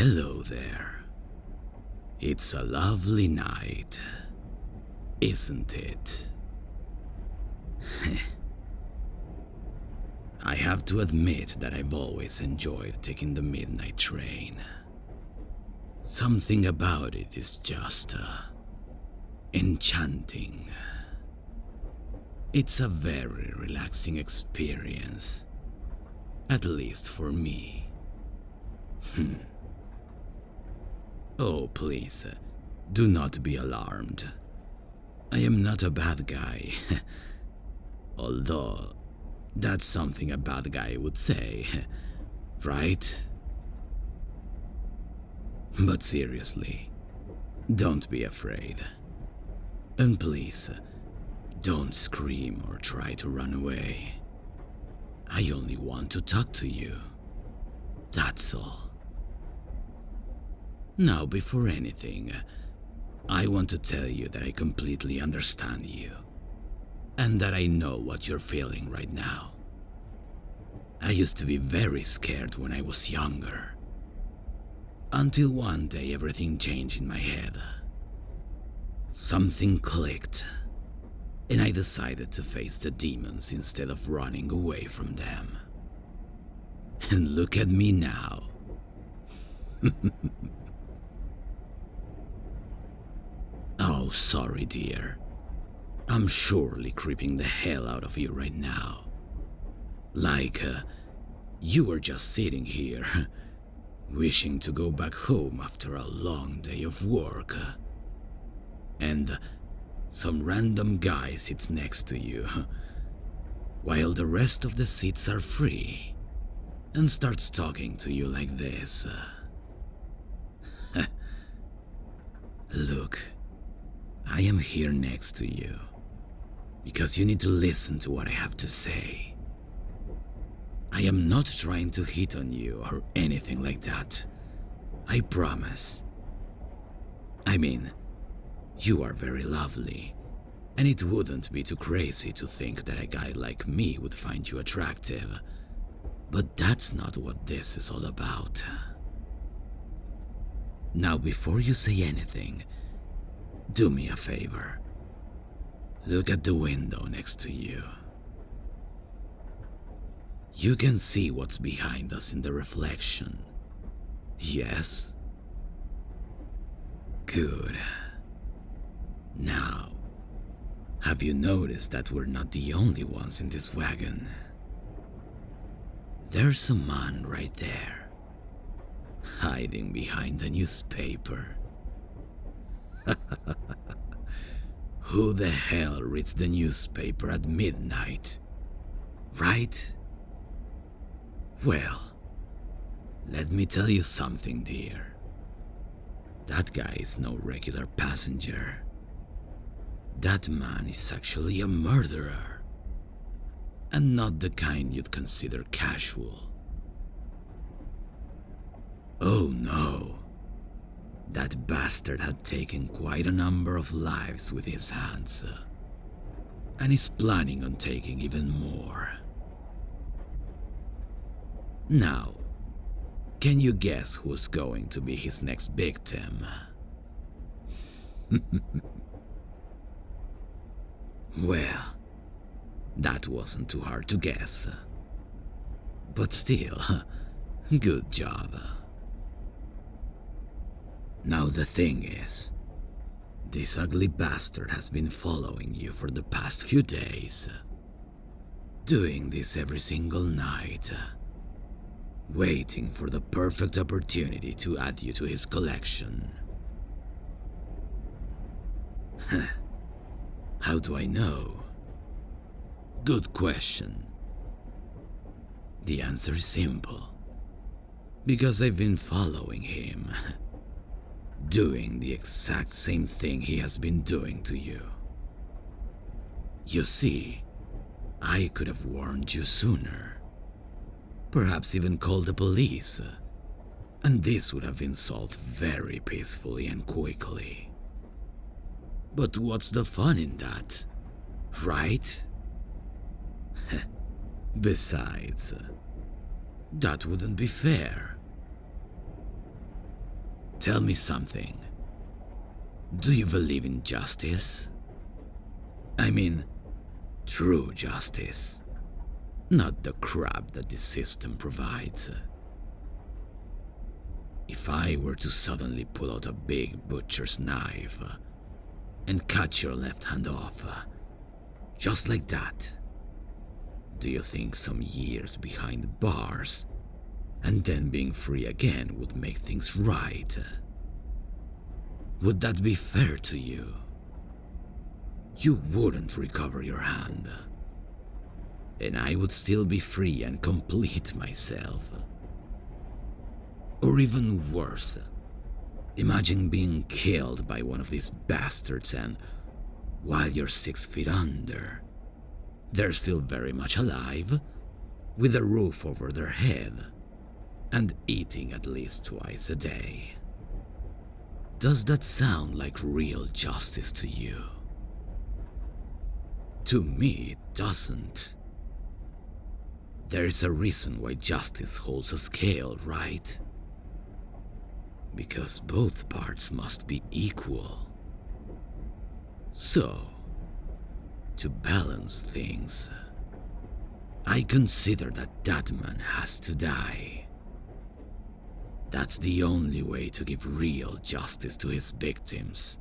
Hello there. It's a lovely night, isn't it? I have to admit that I've always enjoyed taking the midnight train. Something about it is just enchanting. It's a very relaxing experience, at least for me. Oh, please, do not be alarmed. I am not a bad guy. Although, that's something a bad guy would say, right? But seriously, don't be afraid. And please, don't scream or try to run away. I only want to talk to you. That's all. Now, before anything, I want to tell you that I completely understand you, and that I know what you're feeling right now. I used to be very scared when I was younger, until one day everything changed in my head. Something clicked, and I decided to face the demons instead of running away from them. And look at me now. Oh, sorry, dear. I'm surely creeping the hell out of you right now. Like, you were just sitting here, wishing to go back home after a long day of work. And some random guy sits next to you, while the rest of the seats are free, and starts talking to you like this. Look, I am here next to you, because you need to listen to what I have to say. I am not trying to hit on you or anything like that. I promise. I mean, you are very lovely, and it wouldn't be too crazy to think that a guy like me would find you attractive. But that's not what this is all about. Now, before you say anything, do me a favor. Look at the window next to you. You can see what's behind us in the reflection. Yes? Good. Now, have you noticed that we're not the only ones in this wagon? There's a man right there, hiding behind the newspaper. Who the hell reads the newspaper at midnight, right? Well, let me tell you something, dear. That guy is no regular passenger. That man is actually a murderer, and not the kind you'd consider casual. Oh no. That bastard had taken quite a number of lives with his hands, and is planning on taking even more. Now, can you guess who's going to be his next victim? Well, that wasn't too hard to guess. But still, good job. Now the thing is, this ugly bastard has been following you for the past few days. Doing this every single night. Waiting for the perfect opportunity to add you to his collection. How do I know? Good question. The answer is simple. Because I've been following him. Doing the exact same thing he has been doing to you. You see, I could have warned you sooner. Perhaps even called the police. And this would have been solved very peacefully and quickly. But what's the fun in that, right? Besides, that wouldn't be fair. Tell me something. Do you believe in justice? I mean, true justice. Not the crap that this system provides. If I were to suddenly pull out a big butcher's knife and cut your left hand off, just like that, do you think some years behind bars and then being free again would make things right? Would that be fair to you? You wouldn't recover your hand, and I would still be free and complete myself. Or even worse, imagine being killed by one of these bastards and, while you're 6 feet under, they're still very much alive, with a roof over their head, and eating at least twice a day. Does that sound like real justice to you? To me, it doesn't. There is a reason why justice holds a scale, right? Because both parts must be equal. So, to balance things, I consider that that man has to die. That's the only way to give real justice to his victims,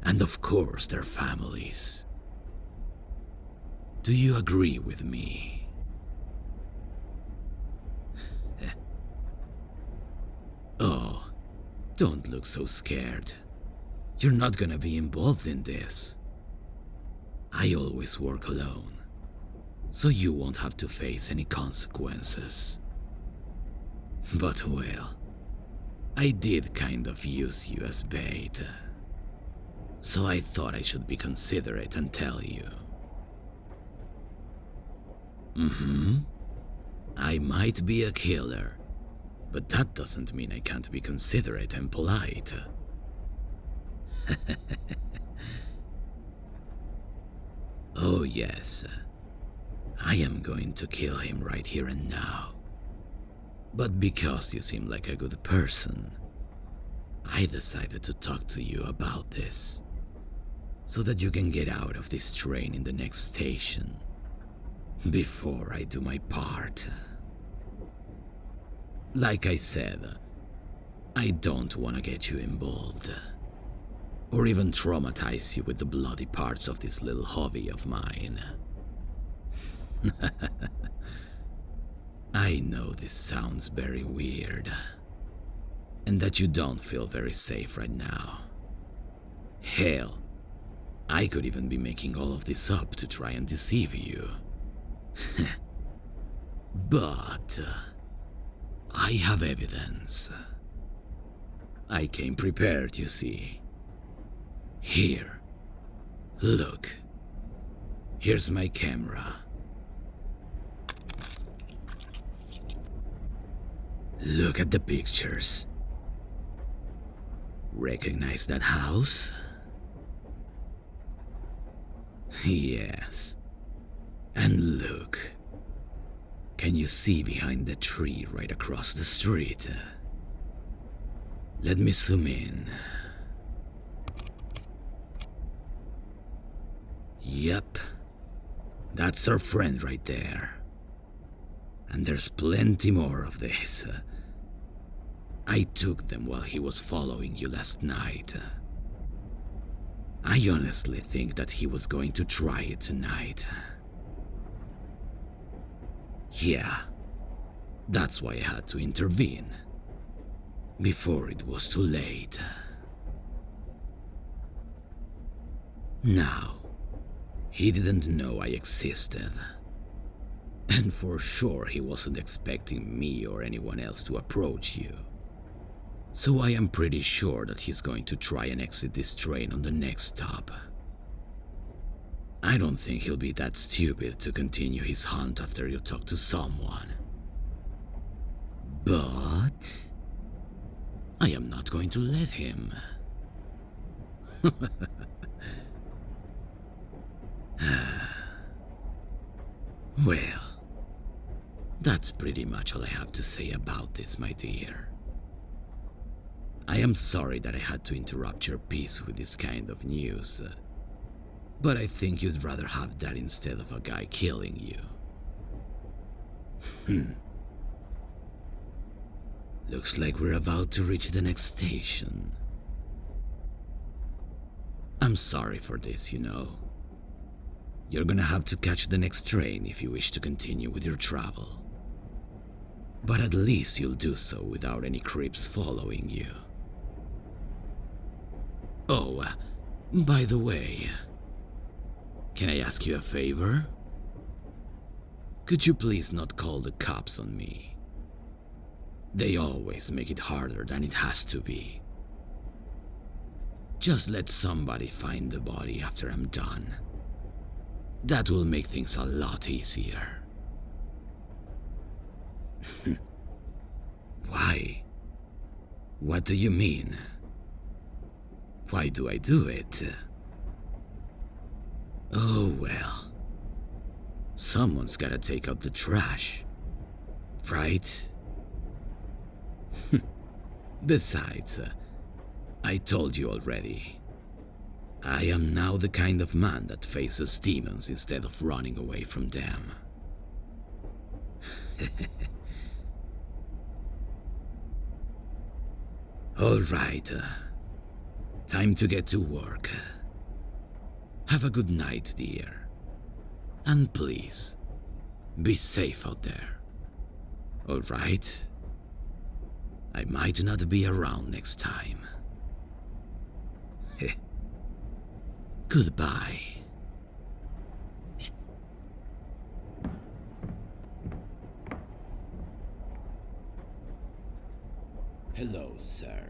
and of course their families. Do you agree with me? Oh, don't look so scared. You're not gonna be involved in this. I always work alone, so you won't have to face any consequences. But well, I did kind of use you as bait, so I thought I should be considerate and tell you. I might be a killer, but that doesn't mean I can't be considerate and polite. Oh yes, I am going to kill him right here and now. But because you seem like a good person, I decided to talk to you about this, so that you can get out of this train in the next station, before I do my part. Like I said, I don't want to get you involved, or even traumatize you with the bloody parts of this little hobby of mine. I know this sounds very weird, and that you don't feel very safe right now. Hell, I could even be making all of this up to try and deceive you. But I have evidence. I came prepared, you see. Here, look. Here's my camera. Look at the pictures. Recognize that house? Yes. And look. Can you see behind the tree right across the street? Let me zoom in. Yep. That's our friend right there. And there's plenty more of this. I took them while he was following you last night. I honestly think that he was going to try it tonight. Yeah, that's why I had to intervene, before it was too late. Now, he didn't know I existed. And for sure he wasn't expecting me or anyone else to approach you. So I am pretty sure that he's going to try and exit this train on the next stop. I don't think he'll be that stupid to continue his hunt after you talk to someone. But I am not going to let him. Well, that's pretty much all I have to say about this, my dear. I am sorry that I had to interrupt your peace with this kind of news, but I think you'd rather have that instead of a guy killing you. Looks like we're about to reach the next station. I'm sorry for this, you know. You're gonna have to catch the next train if you wish to continue with your travel. But at least you'll do so without any creeps following you. Oh, by the way, can I ask you a favor? Could you please not call the cops on me? They always make it harder than it has to be. Just let somebody find the body after I'm done. That will make things a lot easier. Why? What do you mean? Why do I do it? Oh well. Someone's gotta take out the trash, right? Besides, I told you already. I am now the kind of man that faces demons instead of running away from them. All right, time to get to work. Have a good night, dear. And please, be safe out there. All right? I might not be around next time. Goodbye. Hello, sir.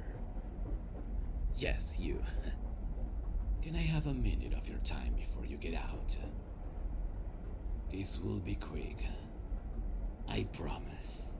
Yes, you. Can I have a minute of your time before you get out? This will be quick. I promise.